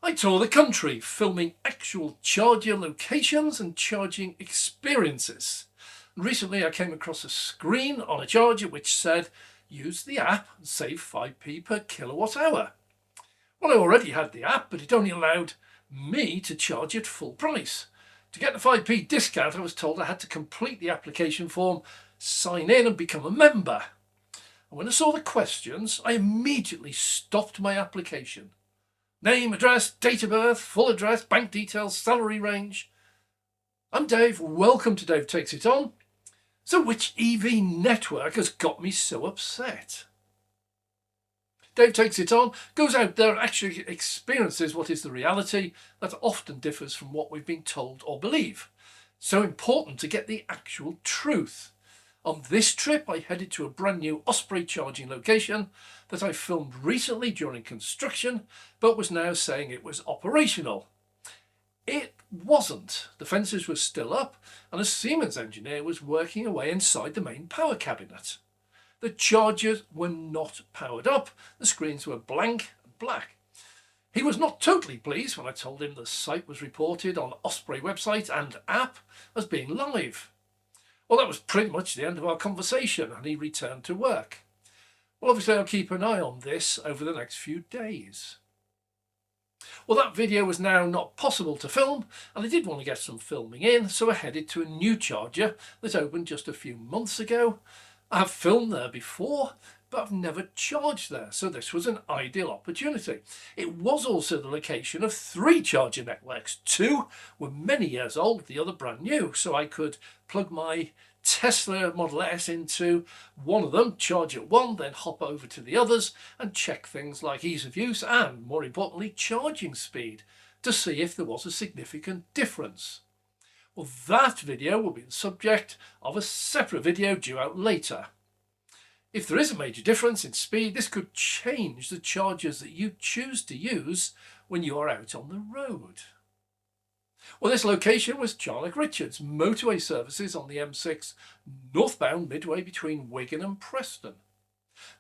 I toured the country, filming actual charger locations and charging experiences. Recently I came across a screen on a charger which said, use the app and save 5p per kilowatt hour. Well, I already had the app, but it only allowed me to charge at full price. To get the 5p discount, I was told I had to complete the application form, sign in and become a member. And when I saw the questions, I immediately stopped my application. Name, address, date of birth, full address, bank details, salary range. I'm Dave, welcome to Dave Takes It On. So which EV network has got me so upset? Dave Takes It On goes out there and actually experiences what is the reality that often differs from what we've been told or believe. So important to get the actual truth. On this trip, I headed to a brand new Osprey charging location that I filmed recently during construction, but was now saying it was operational. It wasn't. The fences were still up, and a Siemens engineer was working away inside the main power cabinet. The chargers were not powered up. The screens were blank and black. He was not totally pleased when I told him the site was reported on Osprey website and app as being live. Well, that was pretty much the end of our conversation, and he returned to work. Well, obviously I'll keep an eye on this over the next few days. Well, that video was now not possible to film, and I did want to get some filming in, so I headed to a new charger that opened just a few months ago. I have filmed there before, but I've never charged there, so this was an ideal opportunity. It was also the location of 3 charger networks. 2 were many years old, the other brand new, so I could plug my Tesla Model S into one of them, charge at one, then hop over to the others and check things like ease of use and, more importantly, charging speed to see if there was a significant difference. Well, that video will be the subject of a separate video due out later. If there is a major difference in speed, this could change the chargers that you choose to use when you are out on the road. Well, this location was Jarlath Richards motorway services on the M6 northbound midway between Wigan and Preston.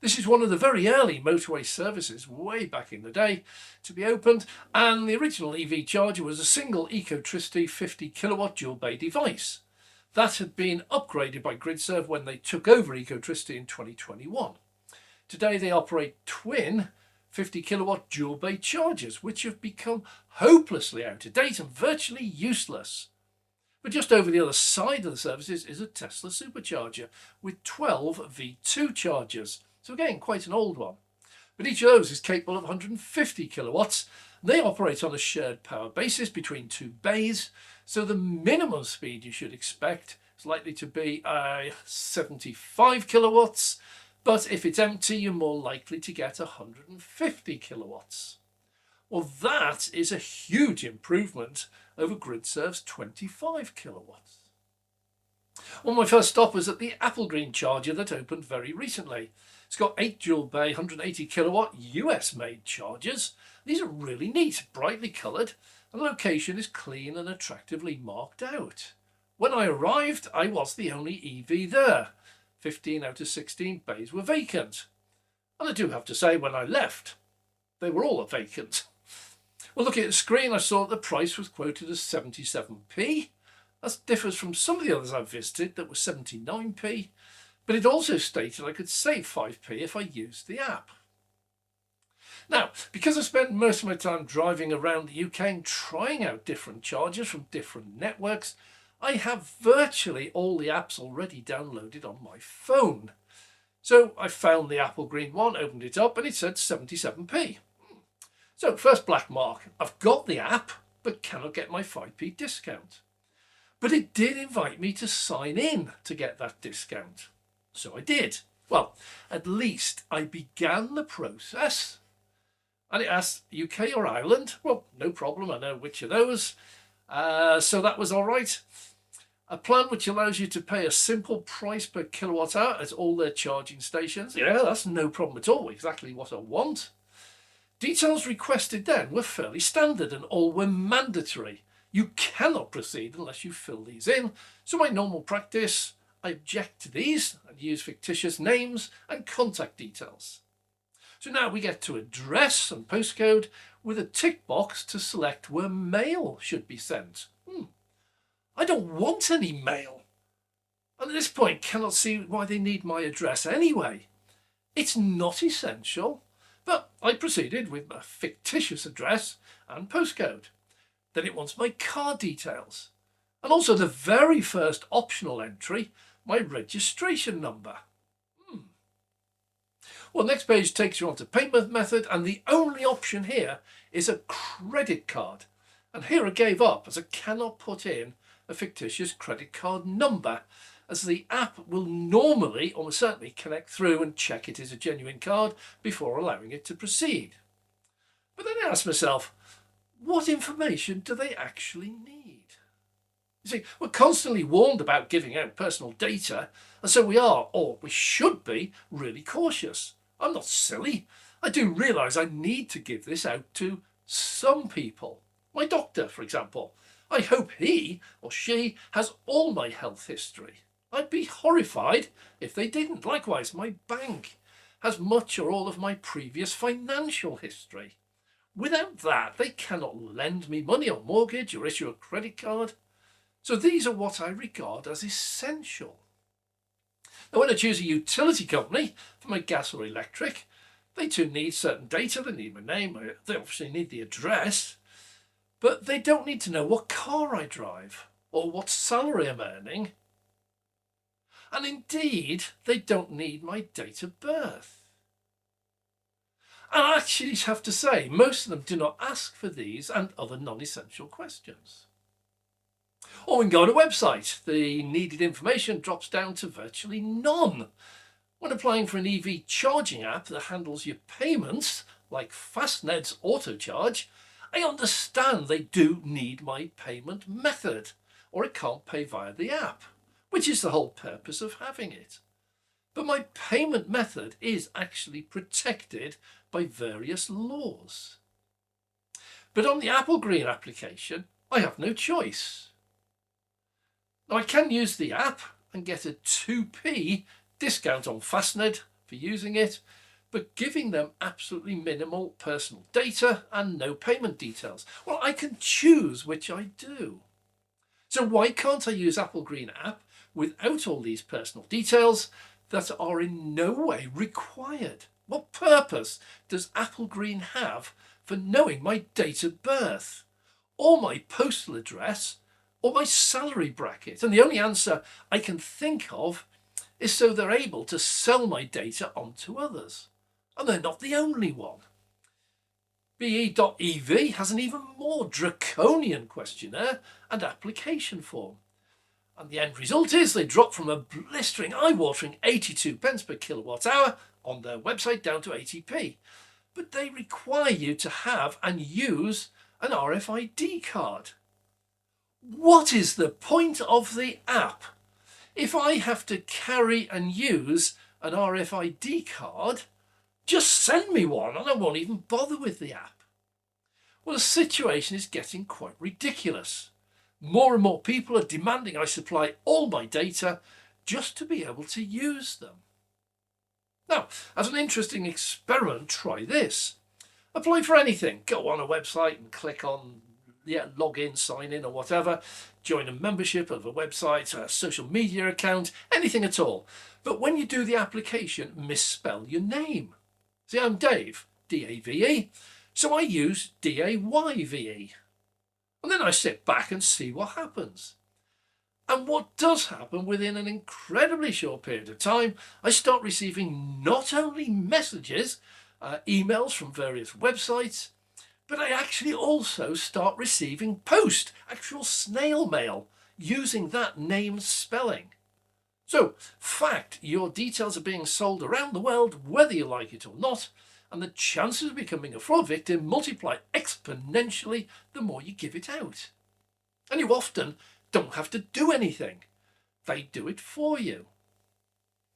This is one of the very early motorway services way back in the day to be opened, and the original EV charger was a single Ecotricity 50 kilowatt dual bay device. That had been upgraded by GridServe when they took over Ecotricity in 2021. Today they operate twin 50 kilowatt dual bay chargers, which have become hopelessly out of date and virtually useless. But just over the other side of the services is a Tesla supercharger with 12 V2 chargers. So again, quite an old one. But each of those is capable of 150 kilowatts. They operate on a shared power basis between 2 bays, so the minimum speed you should expect is likely to be 75 kilowatts, but if it's empty, you're more likely to get 150 kilowatts. Well, that is a huge improvement over GridServe's 25 kilowatts. Well, my first stop was at the Applegreen charger that opened very recently. It's got 8 dual bay 180 kilowatt US made chargers. These are really neat, brightly coloured, and the location is clean and attractively marked out. When I arrived, I was the only EV there. 15 out of 16 bays were vacant. And I do have to say, when I left, they were all vacant. Well, looking at the screen, I saw that the price was quoted as 77p. That differs from some of the others I've visited that were 79p, but it also stated I could save 5p if I used the app. Now, because I spent most of my time driving around the UK and trying out different chargers from different networks, I have virtually all the apps already downloaded on my phone. So I found the Applegreen one, opened it up, and it said 77p. So first black mark, I've got the app, but cannot get my 5p discount. But it did invite me to sign in to get that discount. So I did. Well, at least I began the process. And it asked UK or Ireland. Well, no problem, I know which of those. So that was all right. A plan which allows you to pay a simple price per kilowatt hour at all their charging stations. Yeah, that's no problem at all. Exactly what I want. Details requested then were fairly standard and all were mandatory. You cannot proceed unless you fill these in. So my normal practice, I object to these and use fictitious names and contact details. So now we get to address and postcode with a tick box to select where mail should be sent. I don't want any mail. And at this point, cannot see why they need my address anyway. It's not essential, but I proceeded with my fictitious address and postcode. Then it wants my card details, and also the very first optional entry, my registration number. Well, next page takes you on to payment method, and the only option here is a credit card. And here I gave up, as I cannot put in a fictitious credit card number, as the app will normally, almost certainly, connect through and check it is a genuine card before allowing it to proceed. But then I asked myself, what information do they actually need? You see, we're constantly warned about giving out personal data, and so we are, or we should be, really cautious. I'm not silly. I do realise I need to give this out to some people. My doctor, for example. I hope he or she has all my health history. I'd be horrified if they didn't. Likewise, my bank has much or all of my previous financial history. Without that, they cannot lend me money or mortgage or issue a credit card. So these are what I regard as essential. Now, when I choose a utility company for my gas or electric, they too need certain data. They need my name, they obviously need the address, but they don't need to know what car I drive or what salary I'm earning. And indeed, they don't need my date of birth. And I actually have to say, most of them do not ask for these and other non-essential questions. Or we can go on a website. The needed information drops down to virtually none. When applying for an EV charging app that handles your payments, like Fastned's AutoCharge, I understand they do need my payment method, or it can't pay via the app, which is the whole purpose of having it. But my payment method is actually protected by various laws. But on the Apple Green application, I have no choice. Now, I can use the app and get a 2p discount on Fastned for using it, but giving them absolutely minimal personal data and no payment details. Well, I can choose which I do. So why can't I use Apple Green app without all these personal details that are in no way required? What purpose does Apple Green have for knowing my date of birth, or my postal address, or my salary bracket? And the only answer I can think of is so they're able to sell my data on to others. And they're not the only one. BE.EV has an even more draconian questionnaire and application form. And the end result is they drop from a blistering, eye-watering 82 pence per kilowatt hour on their website down to 80p. But they require you to have and use an RFID card. What is the point of the app if I have to carry and use an RFID card? Just send me one and I won't even bother with the app. Well, the situation is getting quite ridiculous. More and more people are demanding I supply all my data just to be able to use them. Now, as an interesting experiment, try this. Apply for anything. Go on a website and click on log in, sign in or whatever. Join a membership of a website, a social media account, anything at all. But when you do the application, misspell your name. See, I'm Dave, D-A-V-E, so I use D-A-Y-V-E. And then I sit back and see what happens. And what does happen within an incredibly short period of time, I start receiving not only messages, emails from various websites, but I actually also start receiving post, actual snail mail, using that name spelling. So, fact, your details are being sold around the world, whether you like it or not, and the chances of becoming a fraud victim multiply exponentially the more you give it out. And you often don't have to do anything. They do it for you.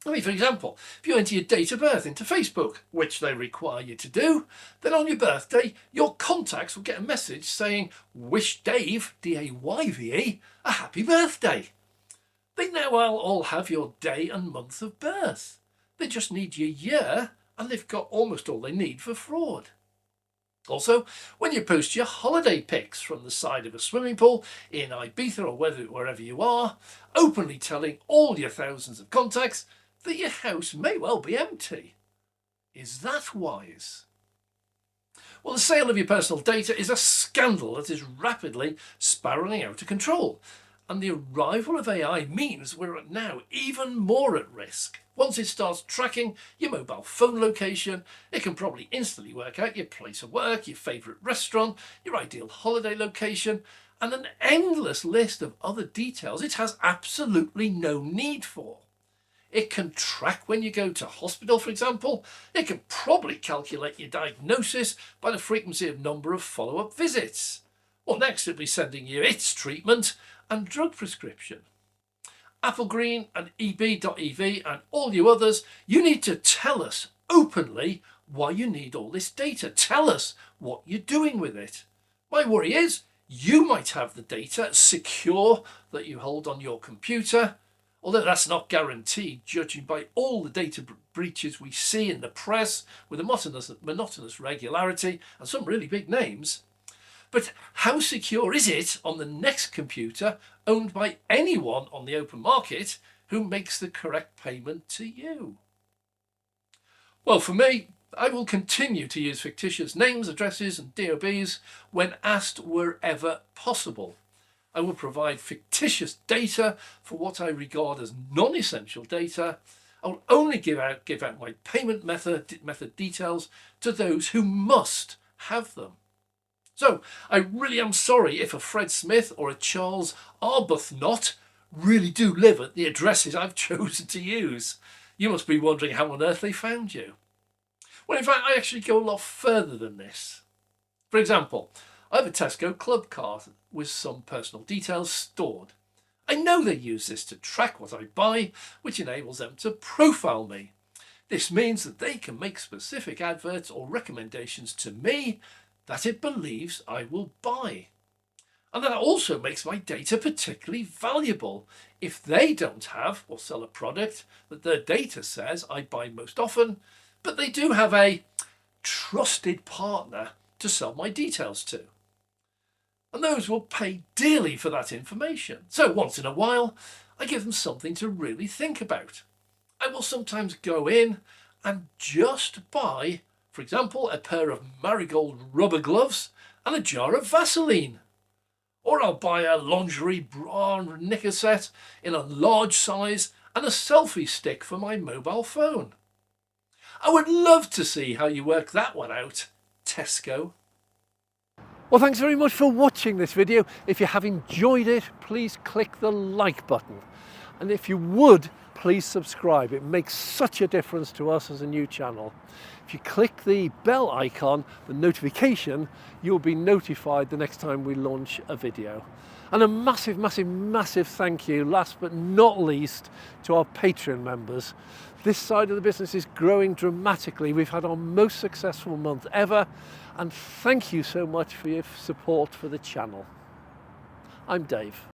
I mean, for example, if you enter your date of birth into Facebook, which they require you to do, then on your birthday, your contacts will get a message saying, "Wish Dave, D-A-Y-V-E, a happy birthday." They now all have your day and month of birth. They just need your year and they've got almost all they need for fraud. Also, when you post your holiday pics from the side of a swimming pool in Ibiza or wherever you are, openly telling all your thousands of contacts that your house may well be empty. Is that wise? Well, the sale of your personal data is a scandal that is rapidly spiralling out of control. And the arrival of AI means we're now even more at risk. Once it starts tracking your mobile phone location, it can probably instantly work out your place of work, your favourite restaurant, your ideal holiday location, and an endless list of other details it has absolutely no need for. It can track when you go to hospital, for example. It can probably calculate your diagnosis by the frequency of number of follow-up visits. Well, next it'll be sending you its treatment and drug prescription. Applegreen and EB.EV and all you others, you need to tell us openly why you need all this data. Tell us what you're doing with it. My worry is you might have the data secure that you hold on your computer, although that's not guaranteed, judging by all the data breaches we see in the press with a monotonous regularity and some really big names. But how secure is it on the next computer owned by anyone on the open market who makes the correct payment to you? Well, for me, I will continue to use fictitious names, addresses and DOBs when asked wherever possible. I will provide fictitious data for what I regard as non-essential data. I will only give out my payment method details to those who must have them. So I really am sorry if a Fred Smith or a Charles Arbuthnot really do live at the addresses I've chosen to use. You must be wondering how on earth they found you. Well, in fact, I actually go a lot further than this. For example, I have a Tesco club card with some personal details stored. I know they use this to track what I buy, which enables them to profile me. This means that they can make specific adverts or recommendations to me that it believes I will buy. And that also makes my data particularly valuable if they don't have or sell a product that their data says I buy most often, but they do have a trusted partner to sell my details to. And those will pay dearly for that information. So once in a while, I give them something to really think about. I will sometimes go in and just buy, for example, a pair of marigold rubber gloves and a jar of Vaseline. Or I'll buy a lingerie bra and knicker set in a large size and a selfie stick for my mobile phone. I would love to see how you work that one out, Tesco. Well, thanks very much for watching this video. If you have enjoyed it, please click the like button. And if you would, please subscribe. It makes such a difference to us as a new channel. If you click the bell icon, the notification, you'll be notified the next time we launch a video. And a massive, massive, massive thank you, last but not least, to our Patreon members. This side of the business is growing dramatically. We've had our most successful month ever, and thank you so much for your support for the channel. I'm Dave.